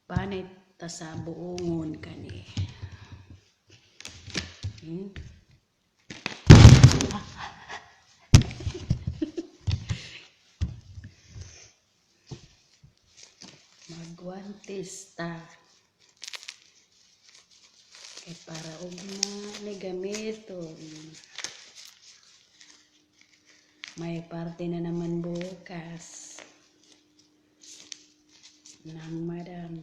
Panit ta sa buongon kani. Magwantis ta. Kay para og na gamiton. May parte na naman bukas ng madam.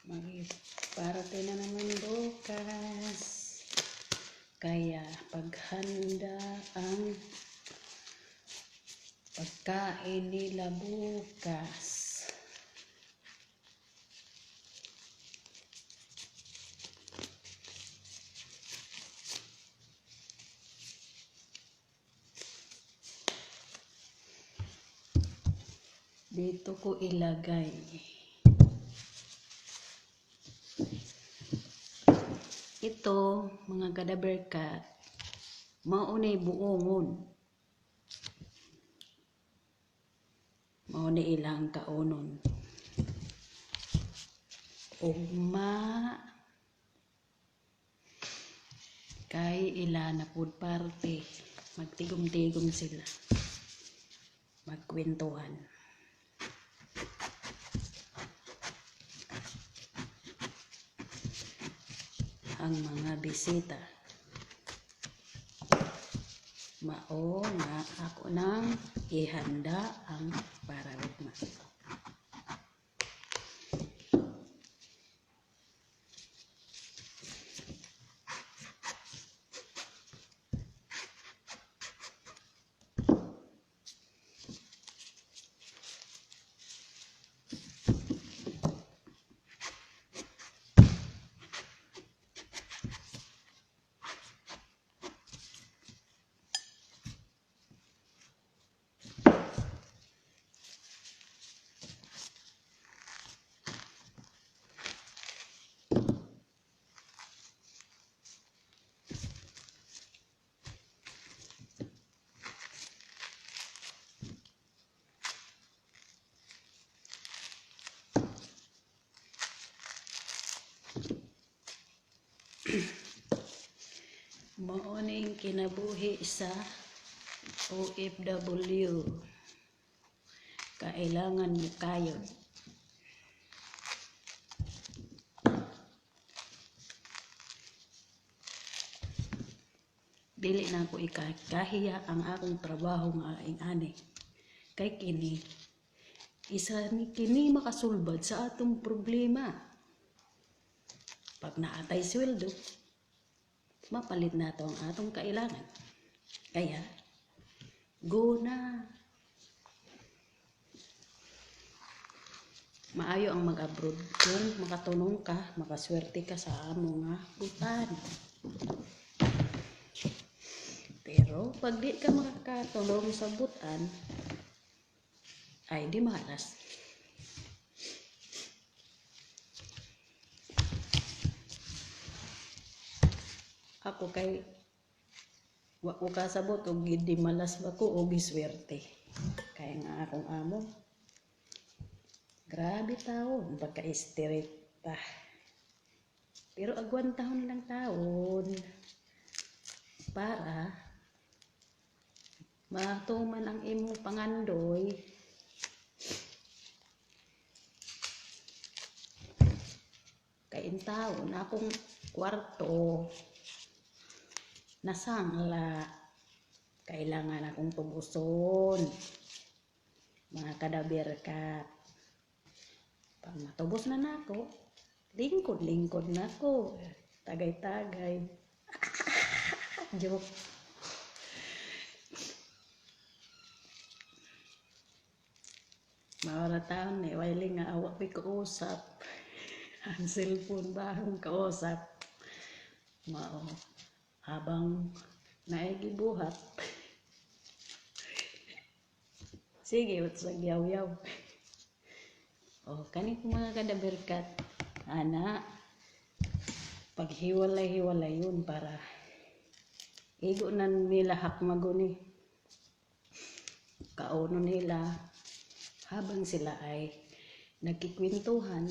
May parte na naman bukas. Kaya paghanda ang pagkain nila bukas. Dito ko ilagay. Ito, mga kadaberkat, maunay buongon. Maunay ilang kaunon. Ugma kay ila na pud parte. Magtigom-tigom sila. Magkwentuhan. Ang mga bisita. Mao nga ako nang ihanda ang pararugma. Mao ning kinabuhi sa OFW. Kailangan mo kayod. Dili na ako ikahiya ang akong trabaho nga aing ani. Kay kini isa ni kini makasulbad sa atong problema. Pag naatay sweldo, mapalit na to ang atong kailangan. Kaya, go na. Maayo ang mag-abroad kung makatulong ka, makaswerte ka sa among nga butan. Pero, pag di ka makakatulong sa butan, ay di malas. Ako kay wa ko kasabot og gidi malas ba ko og giswerte. Kaya nga akong amo. Grabe taon pagka-istrikta. Pero agwan taon lang taon para matuman ang imong pangandoy. Kay in taon akong kwarto nasangla, kailangan akong tubuson, mga kadaberkat. Pag matubos na nako, lingkod nako, tagay-tagay. Joke. Maura taon wailing nga awak kausap. Ang cellphone ba akong kausap? Mao. Habang naigibuhat. Sige, utsag yaw-yaw. O, kani ko mga kadaberkat. Ana, paghiwalay-hiwalay yun para igo na nila hakmaguni kauno nila habang sila ay nagkikwentuhan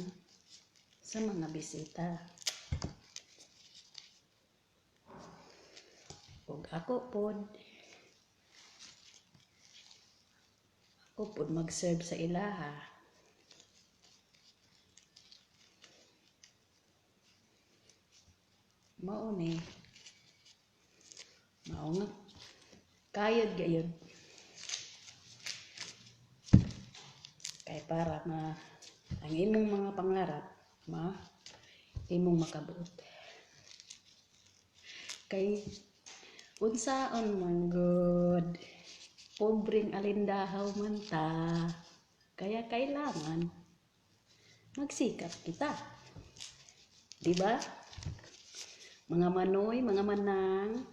sa mga bisita. Ug ako pod mag-serve sa ilaha. Mao nga kayod gayud kay para na ang imong mga pangarap imong makabuot. Kay unsaon man good, pobreng alindahaw man ta, kaya kailangan magsikap kita. Diba? Mga manoy, mga manang,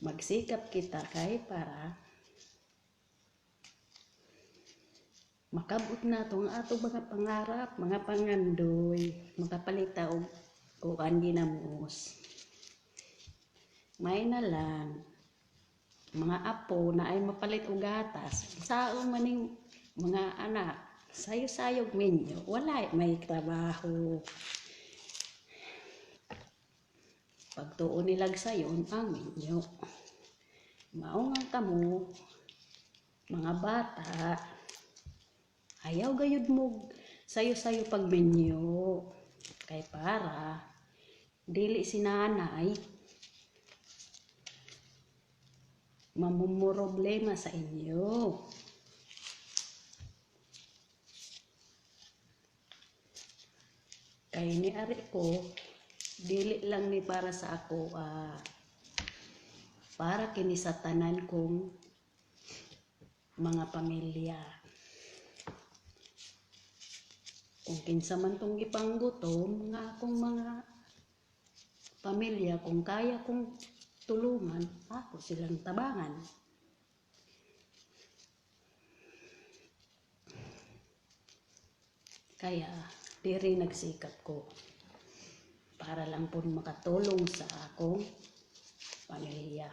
magsikap kita kay para makabot na itong atong mga pangarap, mga pangandoy, makapalita o ang ginamos. May na lang, mga apo na ay mapalit og gatas, saong maning mga anak, sayo-sayog minyo, wala may trabaho. Pagtuon nilag sayon ang minyo. Mao nga kamo, mga bata, ayaw gayud mo sayo-sayo pag minyo. Kay para dili si nanay mamumroblema sa inyo. Kay ni ari ko, dili lang ni para sa ako, para kini sa tanan kong mga pamilya. Kung kinsa man tong ipanggutom nga akong mga pamilya, kung kaya kong tulungan, ako silang tabangan. Kaya diri nagsikap ko para lang po makatulong sa akong pamilya.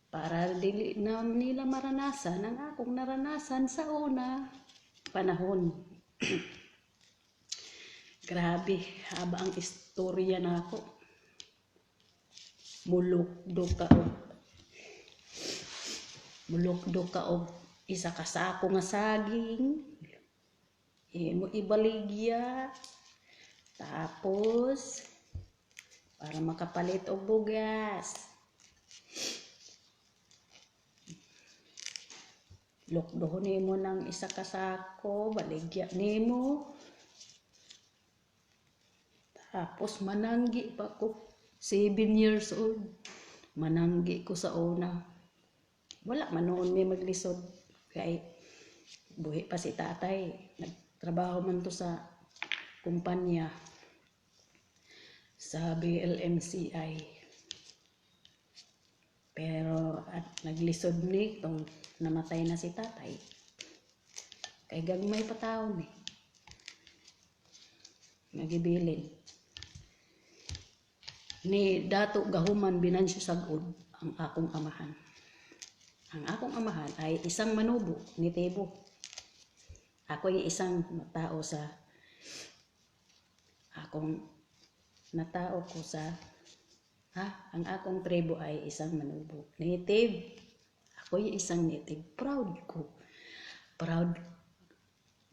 Para dili na nila maranasan ang akong naranasan sa una panahon. Grabe, haba ang istorya na ako. Mulukdo ka og isa ka sako nga saging. Imo ibaligya. Tapos para makapalit og bugas. Lukdohon nimo ng isa ka sako, baligya nimo. Tapos mananggi pa ko, 7 years old. Mananggi ko sa una. Wala man noon may maglisod. Kaya buhi pa si tatay. Nagtrabaho man to sa kumpanya sa BLMCI. Pero at naglisod ni tong namatay na si tatay. Kay gagmay pa taon eh. Nagibilin. Ni dato gahuman binansyo sagod ang akong amahan. Ang akong amahan ay isang manubo ni Tebo. Ako ay isang natao sa ang akong tribo ay isang manubo. Native. Ako ay isang native. Proud ko. Proud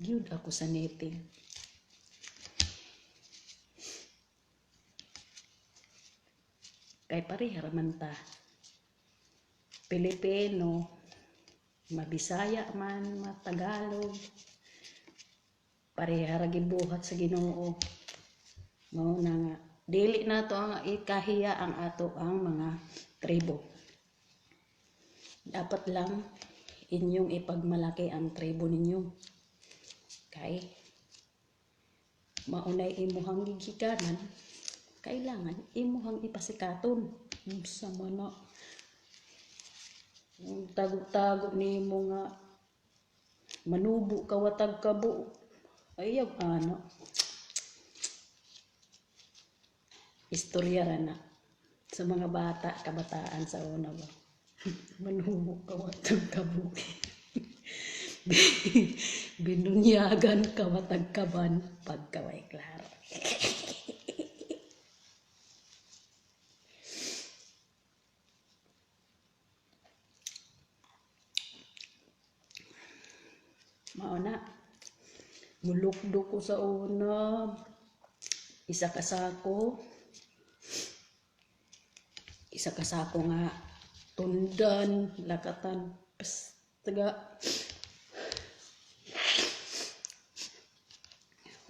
yun ako sa native. Kay pariharaman ta. Pilipino, Mabisaya man, Matagalog, parihara gibuhat sa Ginoo. Mao na nga dili na to ang ikahiya ang ato ang mga tribo. Dapat lang inyong ipagmalaki ang tribo ninyo. Kay maunay imuhang gigikanan, kailangan imuhang ipasikaton. Sa mana tago-tago nimo nga manubo kawatag kabo. Ayaw ano, istorya ra na sa mga bata, kabataan sa una ba. Manhumok ka watang kabuki. Binunyagan ka watag kaban pagkaway klaro. Mauna, mulukdo ko sa una, isa kasako nga tundan, lakatan, taga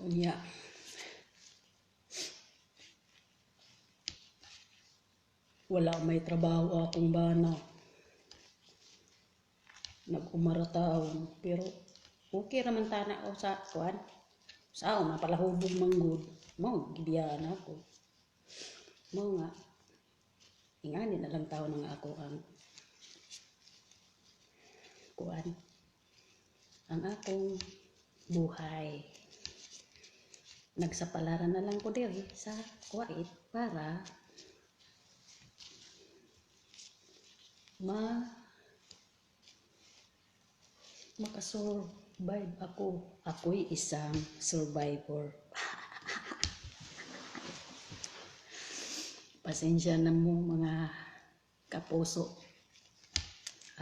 unya. Wala may trabaho akong bana. Nag-umarataon, pero okay raman tana ko sa kuan. Sao mapalahubog manggod, mo gibiyan ako. Mo nga ingani na lang taon nga ako ang kuan. Ang akong buhay. Nagsapalaran na lang ko diri sa Kuwait para makasurvive ako. Ako'y isang survivor. Pasensya na mo mga kapuso.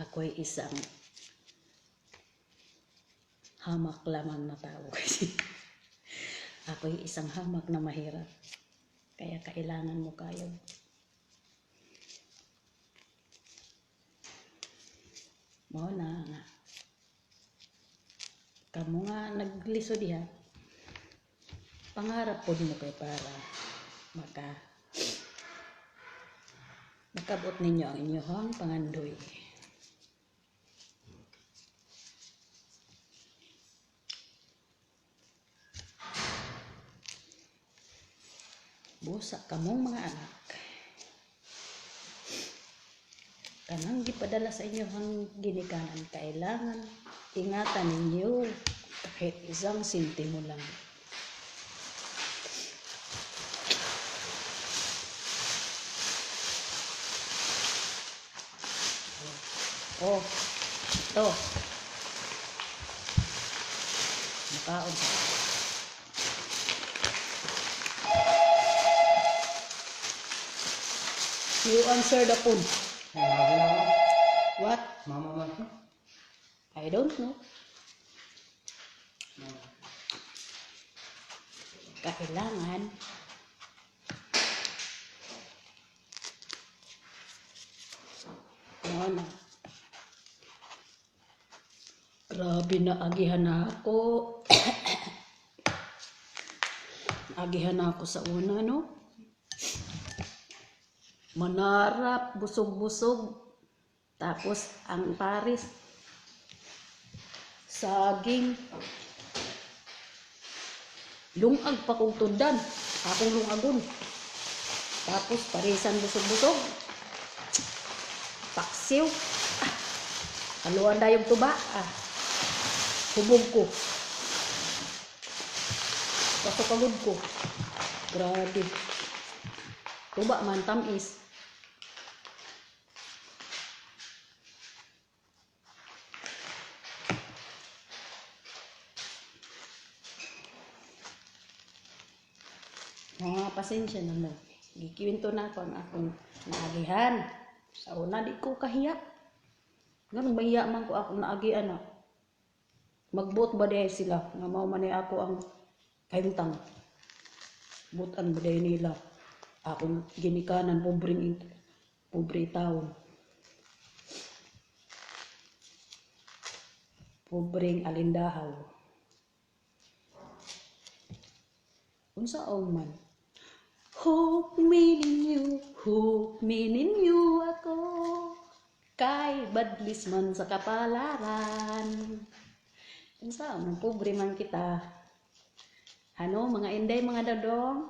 Ako'y isang hamak lamang na tao. Ako'y isang hamak na mahirap. Kaya kailangan mo kayo. Mo na nga. Kamu nga nagliso diha. Pangarap po mo kay para makabot ninyo ang inyong pangandoy. Busa kamong mga anak. Kanang gipadala sa inyo ang ginikanan, kailangan ingatan ninyo kahit isang sentimo lang. Oh, ito. Makaon sa you answer the phone. What? Mama. I don't know. Kailangan ano, grabe na agihan na ako. Agihan na ako sa una, no? Manarap, busog-busog. Tapos, ang paris, saging. Lungag pa kong tundan. Akong lungagon. Tapos, parisan busog-busog. Paksiw. Kaluan na yung tuba. Hubog ko. Pasokagod ko. Grabe. Tuba man, tamis. Mga pasensya na mo. Gikiwinto na ako ang akong naagihan. Sa una, di ko kahiya. Ganun, mahiya man ko akong naagihan na. Magbuot ba dahil sila? Nga mao man ako ang kahimtang. Butan ba dahil nila? Akong ginikanan, pobre taon. Pobreng alindahaw. Unsaon man. Hope meaning you ako. Kay badlis man sa kapalaran. Unsaon man, pobre man kita. Ano, mga inday, mga dadong?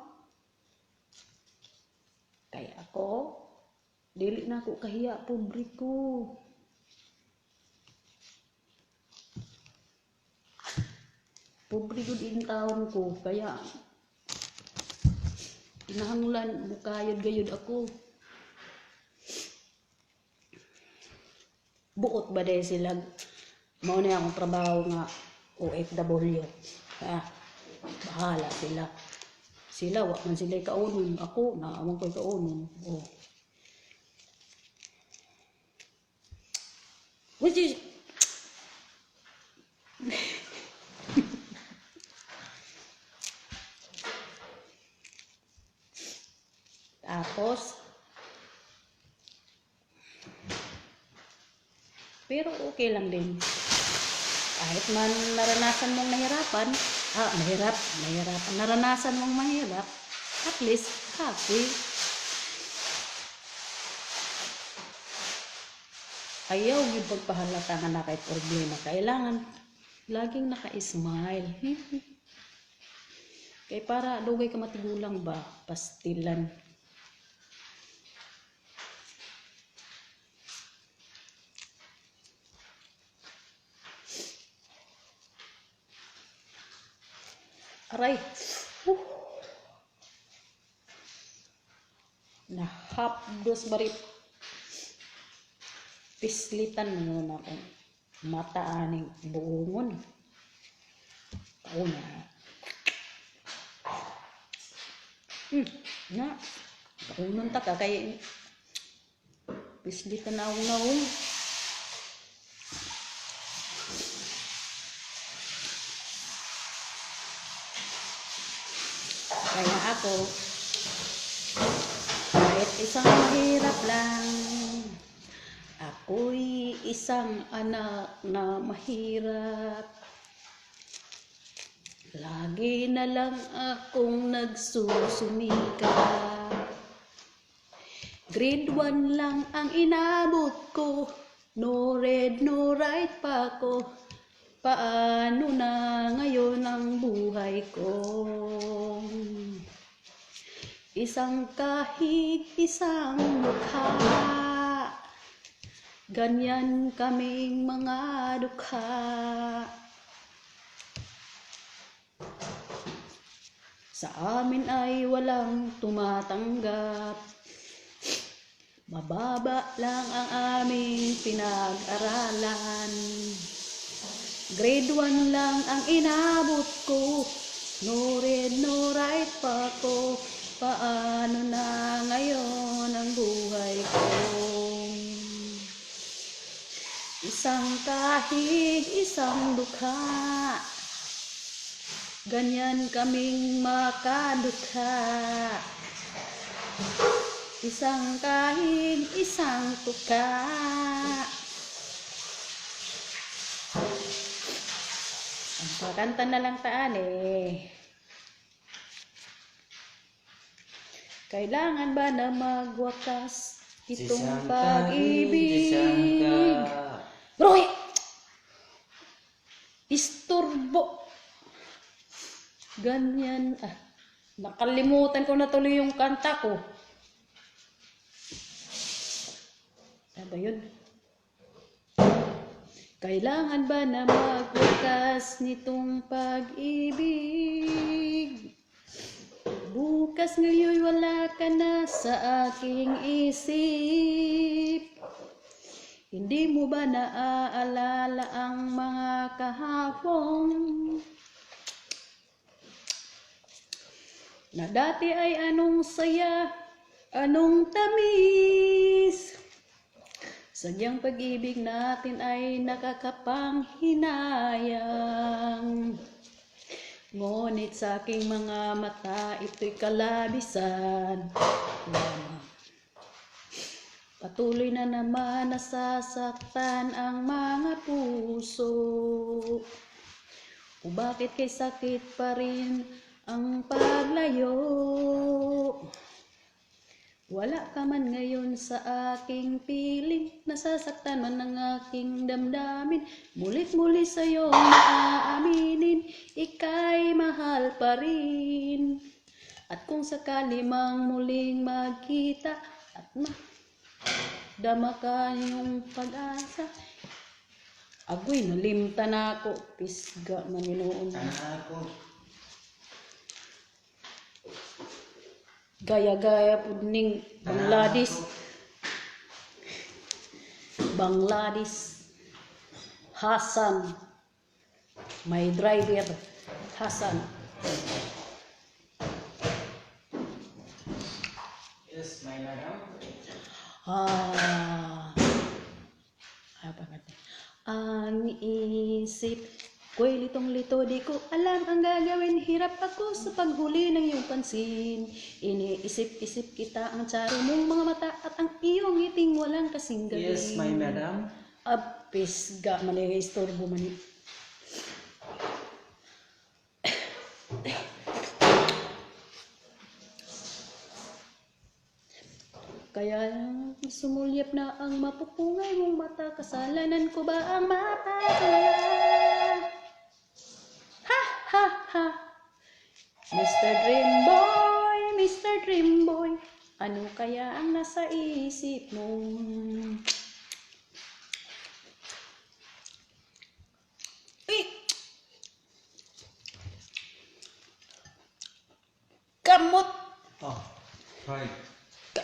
Kay ako, dili na ako kahiya, pobre ko. Pobre gud in taon ko, kaya kinahanglan mukayod gayud ako. Buot ba dahil sila, mao na akong trabaho nga OFW. Ah, bahala sila. Sila, wak man sila kaunon. Ako, naamang ko'y kaunon. Oh. Which is, tapos, pero okay lang din. Kahit man naranasan mong nahirapan, nahirapan, naranasan mong mahirap, at least happy. Ayaw yung pagpahalata nga na kahit problema. Kailangan laging naka-smile. Kaya para dugay ka matigulang ba, pastilan. Aray. Nahapdos barit. Pislitan mo na akong mata aning buongon. Pauna. Na. Paunon ta ka kay pislitan na akong Kaya ako, kahit isang mahirap lang, ako'y isang anak na mahirap. Lagi na lang akong nagsusumikap. Grade 1 lang ang inabot ko, no read, no write pa ko. Paano na ngayon ang buhay ko? Isang kahig, isang mukha, ganyan kaming mga dukha. Sa amin ay walang tumatanggap, mababa lang ang aming pinag-aralan. Grade 1 lang ang inabot ko, no read, no write pa ko. Paano na ngayon ang buhay ko? Isang kahig, isang dukha, ganyan kaming makadukha. Isang kahig, isang tuka. Ang kakanta na lang taan eh. Kailangan ba na magwakas itong pag-ibig? Bro, isturbo. Ganyan. Nakalimutan ko na tuloy yung kanta ko. Ano ba yun? Kailangan ba na magwakas nitong pag-ibig? Bukas ngayon wala ka na sa aking isip. Hindi mo ba naaalala ang mga kahapon na dati ay anong saya, anong tamis? Sadyang pag-ibig natin ay nakakapanghinayang. Ngunit sa aking mga mata, ito'y kalabisan lamang. Patuloy na naman nasasaktan ang mga puso. O bakit kay sakit pa rin ang paglayo? Wala ka man ngayon sa aking piling, nasasaktan man ang aking damdamin. Mulit-muli sa'yo maaaminin, ika'y mahal pa rin. At kung sakali mang muling magkita at dama ka yung pag-asa, Agoy, nalimta na ako. Pisga maninuon. Kana ako. Gaya-gaya po ning Bangladesh. Bangladesh. Hasan. My driver. Hasan. Yes, my madam. Apa kata? Ang isip ko'y litong-lito, di ko alam ang gagawin. Hirap ako sa paghuli ng iyong pansin. Iniisip-isip kita ang tsaro mong mga mata at ang iyong ngiting walang kasing galing. Yes, my madam. Apis ga manay istorbo mani. Kaya sumulyap na ang mapupungay mong mata. Kasalanan ko ba ang mapapala? Ha ha ha. Mr. Dreamboy, Mr. Dreamboy, ano kaya ang nasa isip mo? Kamot! Oh, right.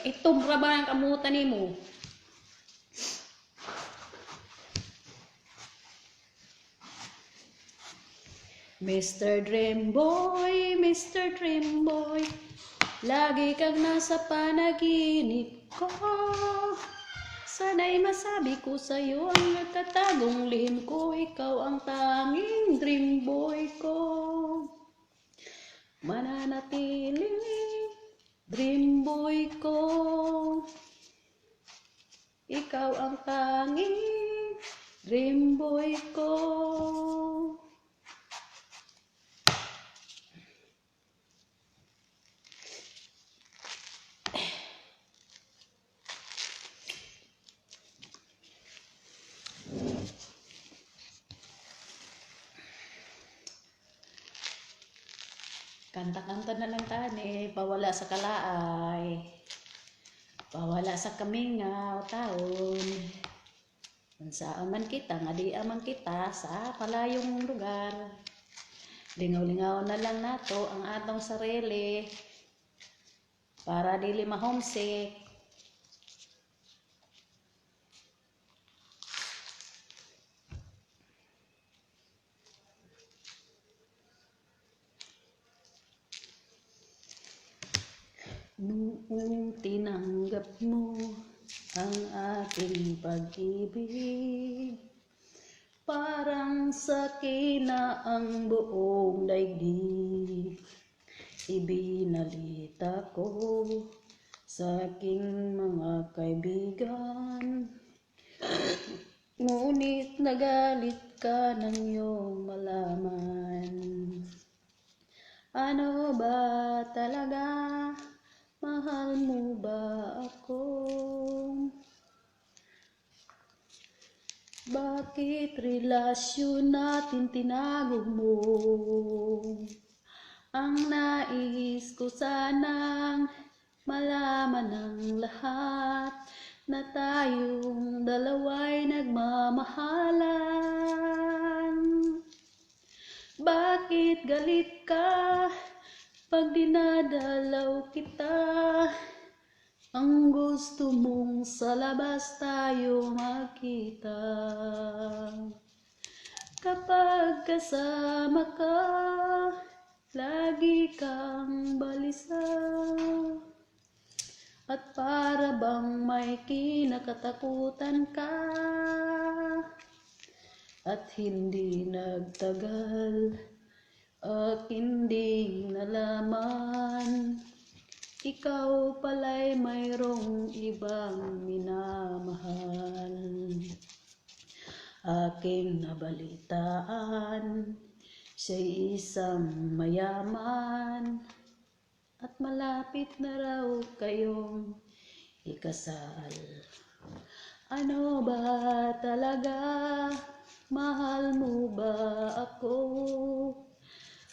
Itom ra ba ang kamutan ni mo? Mr. Dreamboy, Mr. Dreamboy, lagi kang nasa panaginip ko. Sana'y masabi ko sa'yo ang nagtatagong lihim ko. Ikaw ang tanging dreamboy ko. Mananatili, dreamboy ko. Ikaw ang tanging dreamboy ko. Kanta-kanta na lang tani, pawala sa kalaay, pawala sa kamingaw taon. Saan man kita, nga di aman kita sa palayong lugar. Lingaw-lingaw na lang nato ang atong sarili para dili ma-homesick. Noong tinanggap mo ang aking pag-ibig, parang sakin na ang buong daigdig. Ibinalita ko sa aking mga kaibigan, ngunit nagalit ka ng iyong malaman. Ano ba talaga? Mahal mo ba ako? Bakit relasyon natin tinago mo? Ang nais ko sanang malaman ng lahat na tayong dalawa'y nagmamahalan. Bakit galit ka pag dinadalaw kita? Ang gusto mong sa labas tayo makita. Kapag kasama ka, lagi kang balisa. At para bang may kinakatakutan ka. At hindi nagtagal, aking ding nalaman, ikaw pala'y mayroong ibang minamahal. Aking nabalitaan, siya'y isang mayaman, at malapit na raw kayong ikasal. Ano ba talaga? Mahal mo ba ako?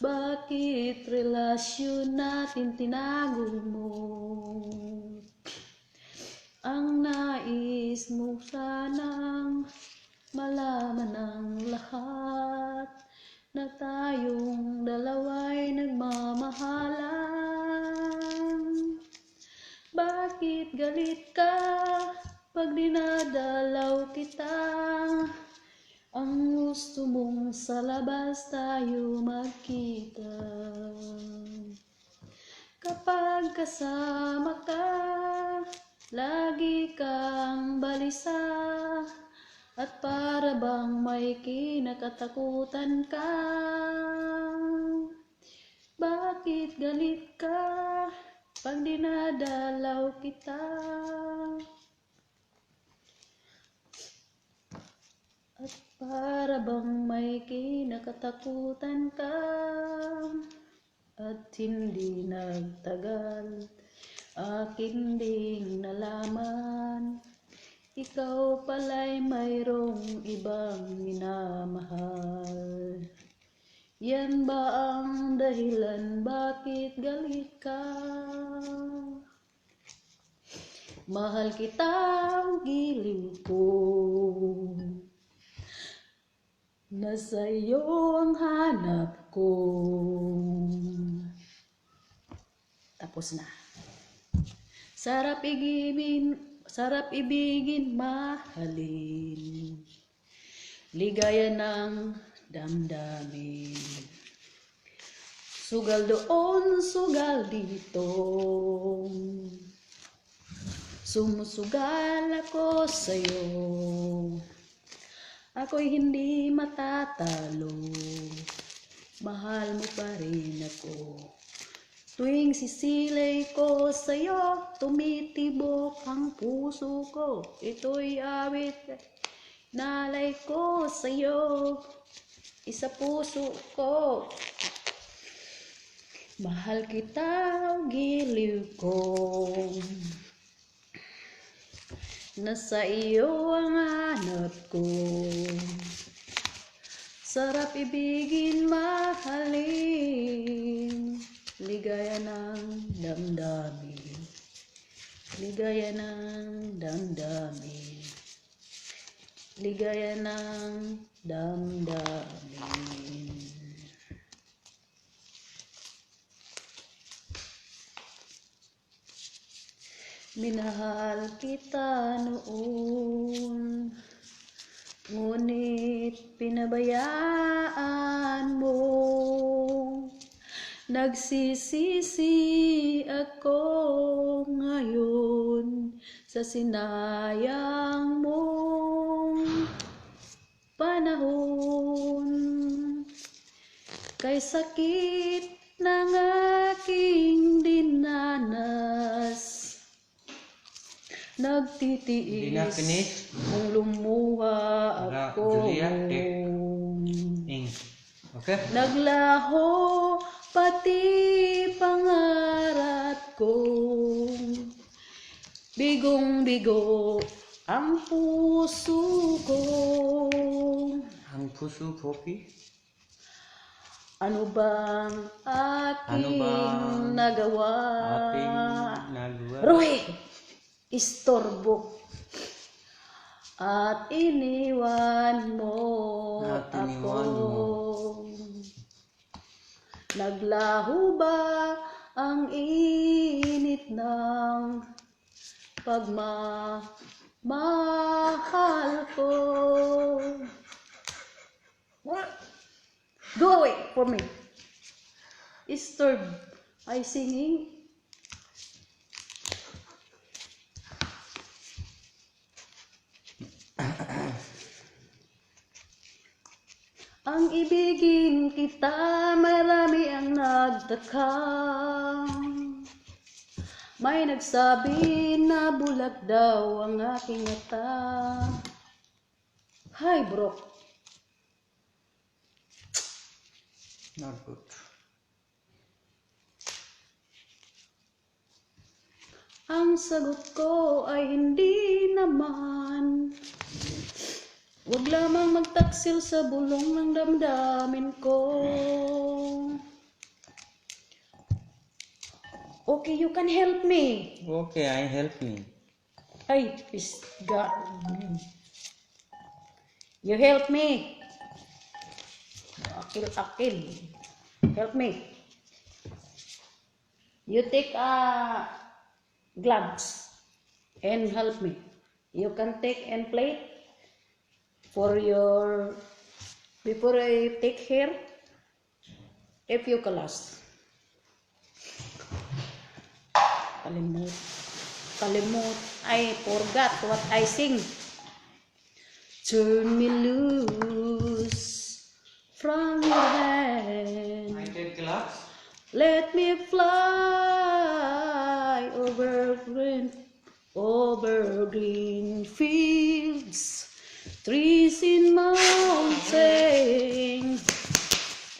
Bakit relasyon natin tinago mo? Ang nais mo sanang malaman ng lahat na tayong dalawa'y nagmamahalan. Bakit galit ka pag dinadalaw kita? Ang gusto mong sa labas tayo magkita. Kapag kasama ka, lagi kang balisa, at para bang may kinakatakutan ka. Bakit galit ka pag dinadalaw kita? At para bang may kinakatakutan ka? At hindi nagtagal, akin ding nalaman, ikaw pala'y mayroong ibang minamahal. Yan ba ang dahilan bakit galit ka? Mahal kita, giliw ko, nasa iyo ang hanap ko. Tapos na. Sarap ibigin, mahalin, ligaya ng damdamin. Sugal doon, sugal dito, sumusugal ako sa'yo. Ako'y hindi matatalo, mahal mo pa rin ako. Tuwing sisilay ko sa'yo, tumitibok ang puso ko. Ito'y awit, nalay ko sa'yo, isa puso ko. Mahal kita, giliw ko, nasa iyo ang hanap ko. Sarap ibigin, mahalin, ligaya ng damdamin, ligaya ng damdamin, ligaya ng damdamin. Minahal kita noon, ngunit pinabayaan mo. Nagsisisi ako ngayon sa sinayang mong panahon. Kay sakit ng aking dinanas, Hindi na nagtitiis finish. kung lumuha ako. Julia, take. Okay? Naglaho pati pangarap ko, bigong-bigo ang puso ko. Ang puso kopi. Ano bang aking nagawa? Roy! Istorbo at iniwan mo ako. Naglaho ba ang init ng pagmamahal ko? Go away for me. Disturb. I singing. Ang ibigin kita, marami ang nagtaka. May nagsabi na bulag daw ang aking mata. Hi, bro. Not good. Ang sagot ko ay hindi naman. Huwag lamang magtaksil sa bulong ng damdamin ko. Okay, you can help me. Okay, I help me. Ay, pisga. You help me. Akil. Help me. You take gloves and help me. You can take and plate for your, before I take here, if you class. Kalimut. I forgot what I sing. Turn me loose from your hand. I take glass. Let me fly over green fields, trees in mountains,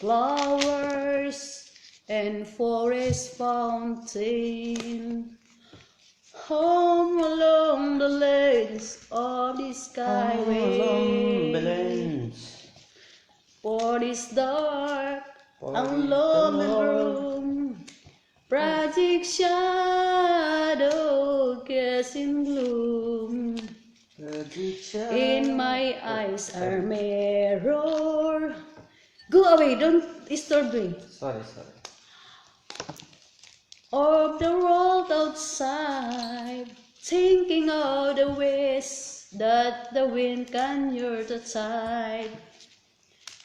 flowers and forest fountain. Home along the lanes of the skyway. Balance. For this dark For and this lonely dark. room, tragic shadow casting gloom. In my eyes are mirror. Go away, don't disturb me. Sorry. Of the world outside, thinking of the ways that the wind can hear the tide.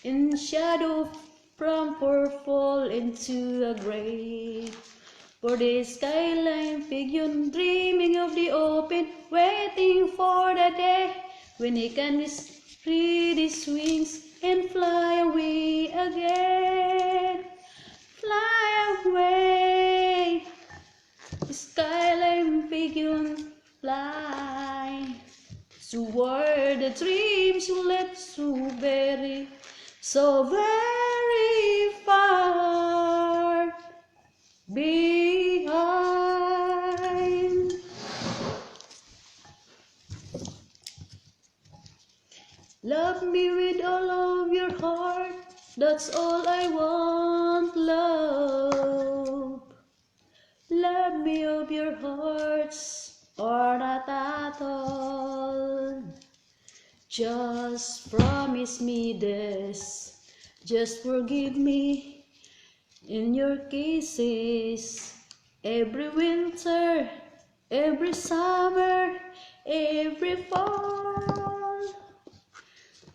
In shadow from purple into a gray. For the skyline figure dreaming of the open, waiting for the day when he can spread his wings and fly away again. Fly away, skyline figure, fly toward the dreams you left so very far behind. Love me with all of your heart, that's all I want, love. Love me of your hearts, or not at all. Just promise me this, just forgive me in your kisses. Every winter, every summer, every fall.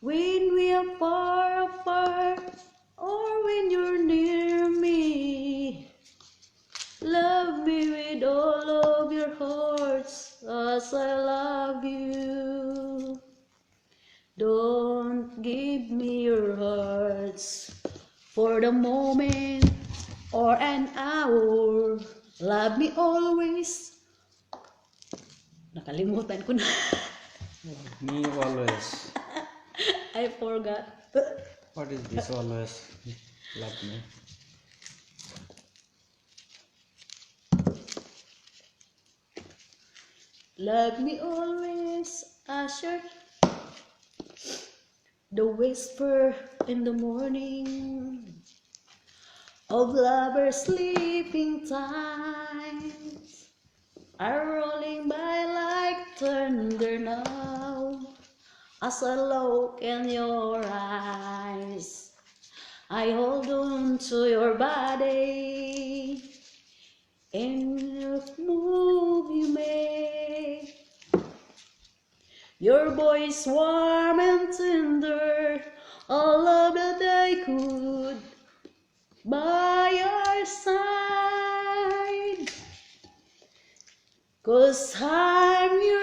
When we are far apart, or when you're near me. Love me with all of your hearts, as I love you. Don't give me your hearts for the moment or an hour. Love me always. Nakalimutan ko na. Me always. I forgot. What is this always? Love me. Love me always, Asher. The whisper in the morning of lovers' sleeping times are rolling by like thunder now. As I look in your eyes, I hold on to your body. In your move you make, your voice warm and tender, all of that I could by your side. 'Cause I'm your